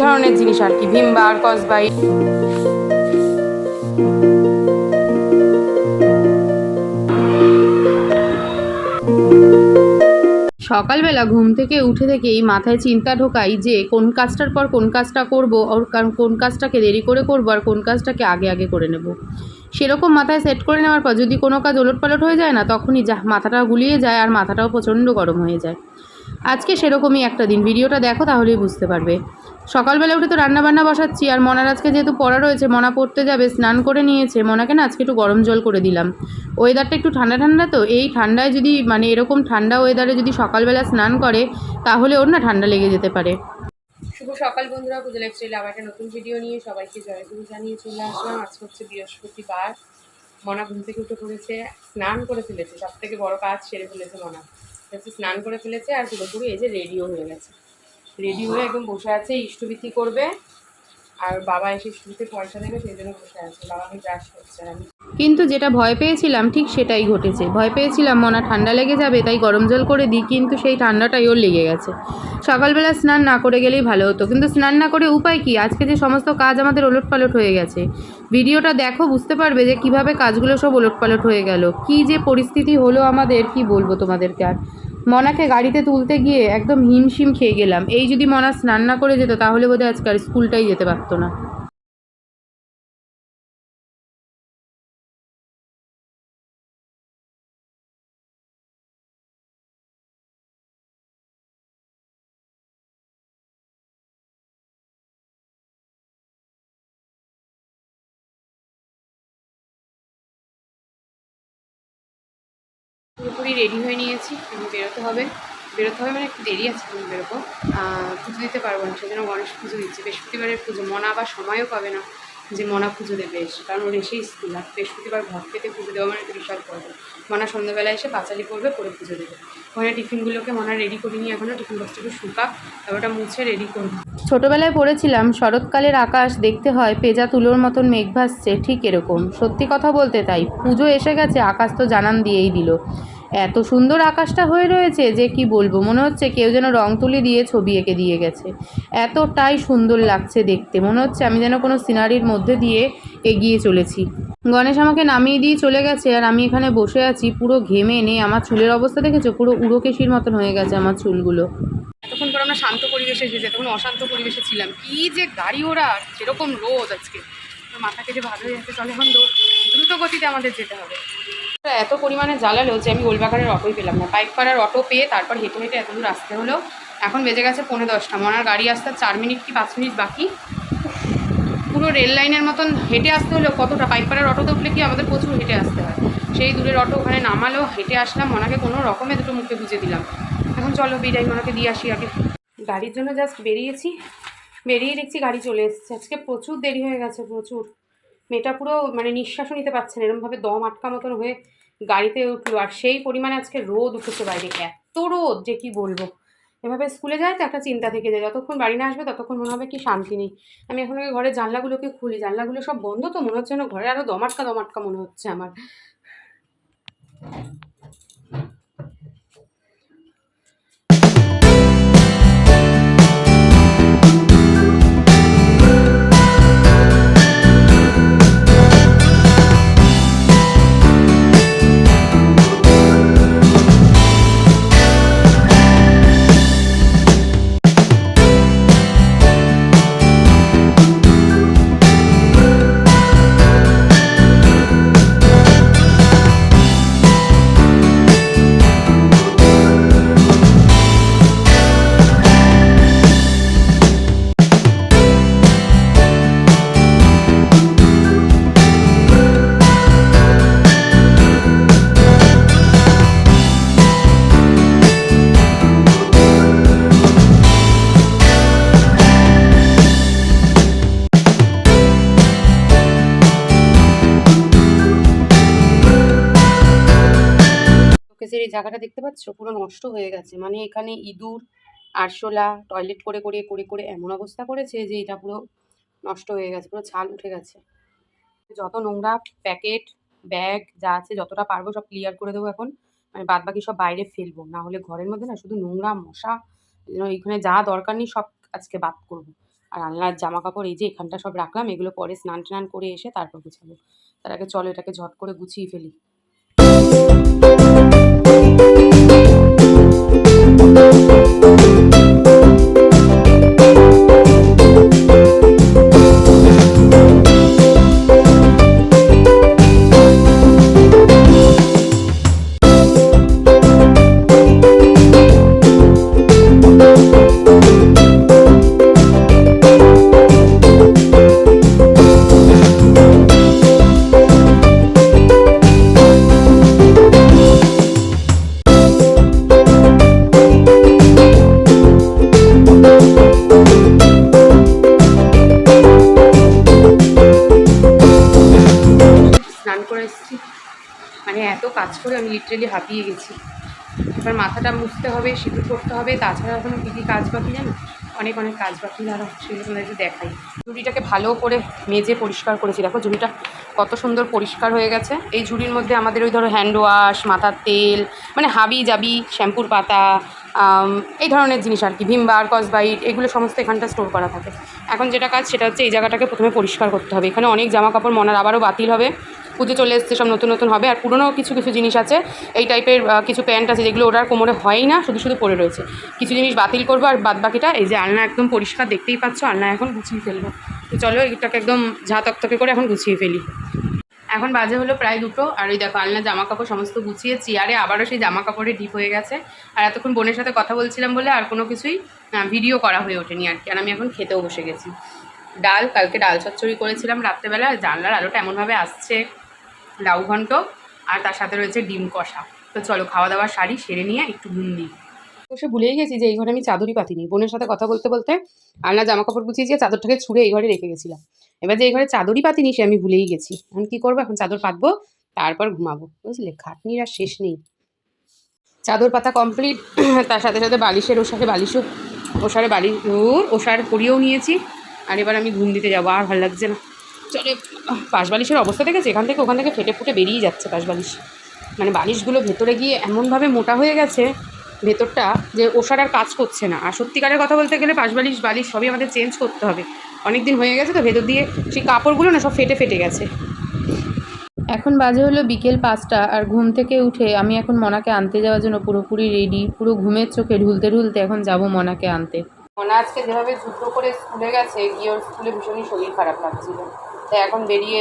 ধরনের জিনিস আর কি, ভিম বার, কসবাই। সকালবেলা ঘুম থেকে উঠে থেকেই মাথায় চিন্তা ঢোকাই যে কোন কাজটার পর কোন কাজটা করবো, আর কোন কাজটাকে দেরি করে করবো আর কোন কাজটাকে আগে আগে করে নেব। সেরকম মাথায় সেট করে নেওয়ার পর যদি কোনো কাজ ওলটপালট হয়ে যায় না, তখনই মাথাটা গুলিয়ে যায় আর মাথাটাও প্রচণ্ড গরম হয়ে যায়। আজকে সেরকমই একটা দিন, ভিডিওটা দেখো তাহলেই বুঝতে পারবে। সকালবেলা উঠে তো রান্নাবান্না বসাচ্ছি, আর মনার আজকে যেহেতু পড়া রয়েছে, মনা পড়তে যাবে, স্নান করে নিয়েছে। মনাকে না আজকে একটু গরম জল করে দিলাম। ওয়েদারটা একটু ঠান্ডা ঠান্ডা, তো এই ঠান্ডায় যদি এরকম ঠান্ডা ওয়েদারে যদি সকালবেলা স্নান করে, তাহলে ওর না ঠান্ডা লেগে যেতে পারে। শুভ সকাল বন্ধুরা, পুজো লেগেছিল আবার একটা নতুন ভিডিও নিয়ে সবাইকে জয়গুরু জানিয়ে চলে আসলাম। আজকে হচ্ছে বৃহস্পতিবার। মনা ঘুম থেকে উঠে পড়েছে, স্নান করে ফেলেছে, সব থেকে বড় কাজ সেরে ফেলেছে মনা। স্নান করে ফেলেছে আর পুরোপুরি এই যে রেডিও হয়ে গেছে। রেডি হয়ে একদম বসে আছে, ইষ্টভীতি করবে। আর বাবা এসে ইষ্টভীতির পয়সা দেবে, সেই জন্য বসে আছে। বাবাকে ব্রাশ করছে। আমি কিন্তু যেটা ভয় পেয়েছিলাম ঠিক সেটাই ঘটেছে। ভয় পেয়েছিলাম মনা ঠান্ডা লেগে যাবে, তাই গরম জল করে দিই, কিন্তু সেই ঠান্ডাটাই ওর লেগে গেছে। সকালবেলা স্নান না করে গেলেই ভালো হতো, কিন্তু স্নান না করে উপায় কি? আজকে যে সমস্ত কাজ আমাদের ওলটপালট হয়ে গেছে। ভিডিওটা দেখো, বুঝতে পারবে যে কিভাবে কাজগুলো সব ওলটপালট হয়ে গেল, কি যে পরিস্থিতি হলো আমাদের, কি বলবো তোমাদেরকে। আর মনাকে গাড়িতে তুলতে গিয়ে একদম হিমশিম খেয়ে গেলাম। এই যদি মনা স্নান না করে যেত, তাহলে বোধহয় আজকে আর স্কুলটাই যেতে পারতো না। পুরোপুরি রেডি হয়ে নিয়েছি, আমি বেরোতে হবে। মানে একটু দেরি আছে, আমি বেরোবো। পুজো দিতে পারবো না, সেজন্য গণেশ পুজো দিচ্ছি। বৃহস্পতিবারের পুজো, মনা আবার সময়ও পাবে না যে মনা পুজো দেবে এসে, কারণ ওর এসেই স্কুল। আর বৃহস্পতিবার ঘর পেতে পুজো দেওয়া মানে একটা বিশাল করবে। মনা সন্ধ্যাবেলায় এসে পাঁচালি করবে, করে পুজো দেবে। ওখানে টিফিনগুলোকে মনা রেডি করে নিয়ে, এখনও টিফিন বক্সটাকে শুকাক, তারপর ওটা মুছে রেডি করবো। ছোটোবেলায় পড়েছিলাম শরৎকালের আকাশ দেখতে হয় পেঁজা তুলোর মতন মেঘ ভাসছে, ঠিক এরকম। সত্যি কথা বলতে তাই, পুজো এসে গেছে, আকাশ তো জানান দিয়েই দিল। এত সুন্দর আকাশটা হয়ে রয়েছে যে কি বলবো, মনে হচ্ছে কেউ যেন রং তুলি দিয়ে ছবি এঁকে দিয়ে গেছে। এতটাই সুন্দর লাগছে দেখতে, মনে হচ্ছে আমি যেন কোনো সিনারির মধ্যে দিয়ে এগিয়ে চলেছি। গণেশ আমাকে নামিয়ে দিয়ে চলে গেছে, আর আমি এখানে বসে আছি পুরো ঘেমে নে। আমার চুলের অবস্থা দেখেছো? পুরো উড়োকেশির মতন হয়ে গেছে আমার চুলগুলো। এতক্ষণ পর আমরা শান্ত পরিবেশে এসেছি, তখন অশান্ত পরিবেশে ছিলাম। কি যে গাড়ি ওরা, সেরকম রোদ আজকে, মাথাকে যে ভালো হয়ে যাচ্ছে। চলে এখন দ্রুত গতিতে আমাদের যেতে হবে। এত পরিমাণে জ্বালালো যে আমি গোলবাগানের অটোই পেলাম না। পাইকপাড়ার অটো পেয়ে তারপর হেঁটে হেঁটে এত দূর আসতে হলো। এখন বেজে গেছে 10:45। মনার গাড়ি আসতে 4 মিনিট কি 5 মিনিট বাকি। পুরো রেল লাইনের মতন হেঁটে আসতে হলো। কতটা পাইকপাড়ার অটোতে উঠলে কি আমাদের প্রচুর হেঁটে আসতে হয়। সেই দূরের অটো ওখানে নামালো, হেঁটে আসলাম। মনাকে কোনো রকমে দুটো মুখে বুঝে দিলাম। এখন চলো বিদায়, মনাকে দিয়ে আসি আগে। গাড়ির জন্য জাস্ট বেরিয়েছি, বেরিয়ে দেখছি গাড়ি চলে এসেছে। আজকে প্রচুর দেরি হয়ে গেছে, প্রচুর। মেয়েটা পুরো নিঃশ্বাসও নিতে পারছে না, এরকমভাবে দম আটকা মতন হয়ে গাড়িতে উঠলো। আর সেই পরিমাণে আজকে রোদ উঠেছে বাইরে, এত রোদ যে কি বলবো। এভাবে স্কুলে যায় তো একটা চিন্তা থেকে যায়, যতক্ষণ বাড়ি না আসবে ততক্ষণ মনে হবে কি শান্তি নেই। আমি এখন ওই ঘরের জানলাগুলোকে খুলি, জানলাগুলো সব বন্ধ, তো মনে হচ্ছে না ঘরে আরও দম আটকা মনে হচ্ছে আমার। শোকেসের এই জায়গাটা দেখতে পাচ্ছ, পুরো নষ্ট হয়ে গেছে। এখানে ইঁদুর, আরশোলা টয়লেট করে করে করে করে এমন অবস্থা করেছে যে এটা পুরো নষ্ট হয়ে গেছে, পুরো ছাল উঠে গেছে। যত নোংরা প্যাকেট, ব্যাগ যা আছে যতটা পারবো সব ক্লিয়ার করে দেবো এখন। বাদ বাকি সব বাইরে ফেলবো, না হলে ঘরের মধ্যে না শুধু নোংরা, মশা। এখানে যা দরকার নেই সব আজকে বাদ করবো। আর আলনার জামা কাপড় এই যে এখানটা সব রাখলাম, এগুলো পরে স্নান টান করে এসে তারপর গুছাবো। তার আগে চলো এটাকে ঝট করে গুছিয়ে ফেলি। স্নান করে এসেছি, মানে এত কাজ করে আমি লিটারেলি হাঁপিয়ে গেছি। এবার মাথাটা মুছতে হবে, সিঁদুর করতে হবে, তাছাড়া এখনো কী কী কাজ বাকি জানো, অনেক অনেক কাজ বাকি। দাঁড়াও সেগুলো তোমাদের একটু দেখাই। ঝুড়িটাকে ভালো করে মেজে পরিষ্কার করেছি, দেখো ঝুড়িটা কত সুন্দর পরিষ্কার হয়ে গেছে। এই ঝুড়ির মধ্যে আমাদের ওই ধরো হ্যান্ড ওয়াশ, মাথার তেল, মানে হাবি জাবি, শ্যাম্পুর পাতা, এই ধরনের জিনিস আর কি, ভিম বার, কসবাইট, এগুলো সমস্ত এখানটা স্টোর করা থাকে। এখন যেটা কাজ সেটা হচ্ছে এই জায়গাটাকে প্রথমে পরিষ্কার করতে হবে। এখানে অনেক জামা কাপড় মনার আবারও বাতিল হবে, পুজো চলে এসছে, সব নতুন নতুন হবে। আর পুরনো কিছু কিছু জিনিস আছে, এই টাইপের কিছু প্যান্ট আছে যেগুলো ওটার কোমরে হয়ই না, শুধু শুধু পড়ে রয়েছে। কিছু জিনিস বাতিল করবো, আর বাদ বাকিটা এই যে আলনা একদম পরিষ্কার, দেখতেই পাচ্ছ আলনা এখন গুছিয়ে ফেলবো। তো চলো এটাকে একদম ঝা তকতকে করে এখন গুছিয়ে ফেলি। এখন বাজে হলো প্রায় 2টো, আর ওই দেখো আলনা জামা কাপড় সমস্ত গুছিয়ে চেয়ারে আবারও সেই জামা কাপড়ে ডিপ হয়ে গেছে। আর এতক্ষণ বোনের সাথে কথা বলছিলাম বলে আর কোনো কিছুই ভিডিও করা হয়ে ওঠেনি আর কি। আর আমি এখন খেতেও বসে গেছি। ডাল, কালকে ডাল চচ্চড়ি করেছিলাম রাত্রেবেলা, জানলার আলোটা এমনভাবে আসছে, লাউ ঘন্ট, আর তার সাথে রয়েছে ডিম কষা। তো চলো খাওয়া দাওয়া সারি, সেরে নিয়ে একটু ঘুম দিই। বসে ভুলেই গেছি যে এই ঘরে আমি চাদরই পাতিনি। বোনের সাথে কথা বলতে বলতে আলনা জামা কাপড় গুছিয়ে দিয়ে চাদরটাকে ছুঁড়ে এই ঘরে রেখে গেছিলাম। এবার যে এই ঘরে চাদরই পাতিনি সে আমি ভুলেই গেছি। এখন কী করবো, এখন চাদর পাতবো, তারপর ঘুমাবো, বুঝলে, খাটনির আর শেষ নেই। চাদর পাতা কমপ্লিট, তার সাথে সাথে বালিশের ওষারে ওষার করিয়েও নিয়েছি। আর এবার আমি ঘুম দিতে যাবো, আর ভালো লাগছে না। চলে পাশ বালিশের অবস্থা দেখেছি, ওখান থেকে ফেটে ফুটে বেরিয়ে যাচ্ছে পাশ বালিশ। মানে বালিশগুলো ভেতরে গিয়ে এমনভাবে মোটা হয়ে গেছে ভেতরটা, যে ওষার আর কাজ করছে না। আর সত্যিকারের কথা বলতে গেলে পাশ বালিশ সবই আমাদের চেঞ্জ করতে হবে, অনেক দিন হয়ে গেছে তো, ভেতর দিয়ে সেই কাপড়গুলো না সব ফেটে গেছে। এখন বাজে হলো বিকেল 5টা, আর ঘুম থেকে উঠে আমি এখন মনাকে আনতে যাওয়ার জন্য পুরোপুরি রেডি। পুরো ঘুমের চোখে ঢুলতে এখন যাব মনাকে আনতে। মনা আজকে যেভাবে যুদ্ধ করে স্কুলে গেছে, গিয়ে ওর স্কুলে ভীষণই শরীর খারাপ লাগছিল। তাই এখন বেরিয়ে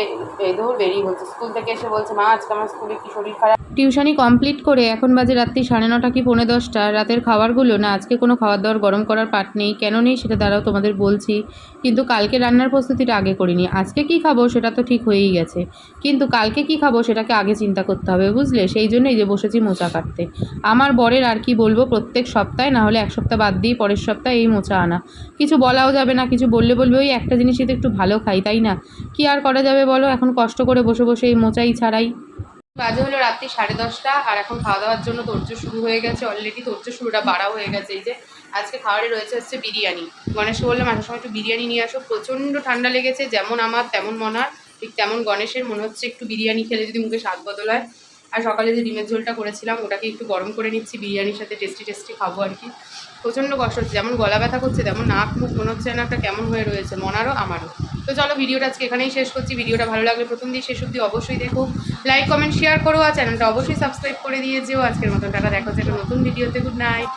বলছে, স্কুল থেকে এসে বলছে, মা আজকে আমার স্কুলে কি শরীর খারাপ। টিউশনি কমপ্লিট করে এখন বাজে রাত্রি 9:30 কি 9:45। রাতের খাবারগুলো না, আজকে কোনো খাবার দাবার গরম করার পাট নেই। কেন নেই সেটা দাঁড়াও তোমাদের বলছি। কিন্তু কালকে রান্নার প্রস্তুতিটা আগে করিনি। আজকে কি খাবো সেটা তো ঠিক হয়েই গেছে, কিন্তু কালকে কি খাবো সেটাকে আগে চিন্তা করতে হবে, বুঝলে। সেই জন্যই যে বসেছি মোচা কাটতে। আমার বরের আর কি বলবো, প্রত্যেক সপ্তাহে না হলে 1 সপ্তাহ বাদ দিয়ে পরের সপ্তাহে এই মোচা আনা। কিছু বলাও যাবে না, কিছু বললে বলবে ওই একটা জিনিসই তো একটু ভালো খাই, তাই না? কি আর করা যাবে বলো, এখন কষ্ট করে বসে বসে এই মোচাই ছাড়াই। বাজে হলো রাত্রি 10:30, আর এখন খাওয়া দাওয়ার জন্য তোড়জোড় শুরু হয়ে গেছে। অলরেডি তোড়জোড় শুরুটা বাড়া হয়ে গেছে। এই যে আজকে খাবারে রয়েছে হচ্ছে বিরিয়ানি। গণেশকে বললাম আসার সময় একটু বিরিয়ানি নিয়ে আসো। প্রচণ্ড ঠান্ডা লেগেছে, যেমন আমার তেমন মনার, ঠিক তেমন গণেশের। মনে হচ্ছে একটু বিরিয়ানি খেলে যদি মুখে স্বাদ বদল হয়। আর সকালে যে ডিমের ঝোলটা করেছিলাম ওটাকে একটু গরম করে নিচ্ছি, বিরিয়ানির সাথে টেস্টি খাবো আর কি। প্রচণ্ড কষ্ট হচ্ছে, যেমন গলা ব্যথা করছে, তেমন নাক মুখ মনে হচ্ছে না একটা কেমন হয়ে রয়েছে, মনারও আমারও। তো চলো ভিডিওটা আজকে এখানেই শেষ করছি। ভিডিওটা ভালো লাগলে প্রথম দিয়ে শেষ অবধি অবশ্যই দেখো, লাইক কমেন্ট শেয়ার করো, আর চ্যানেলটা অবশ্যই সাবস্ক্রাইব করে দিয়ে যেও। আজকের মতো টাটা, দেখা হচ্ছে একটা নতুন ভিডিওতে। Good night.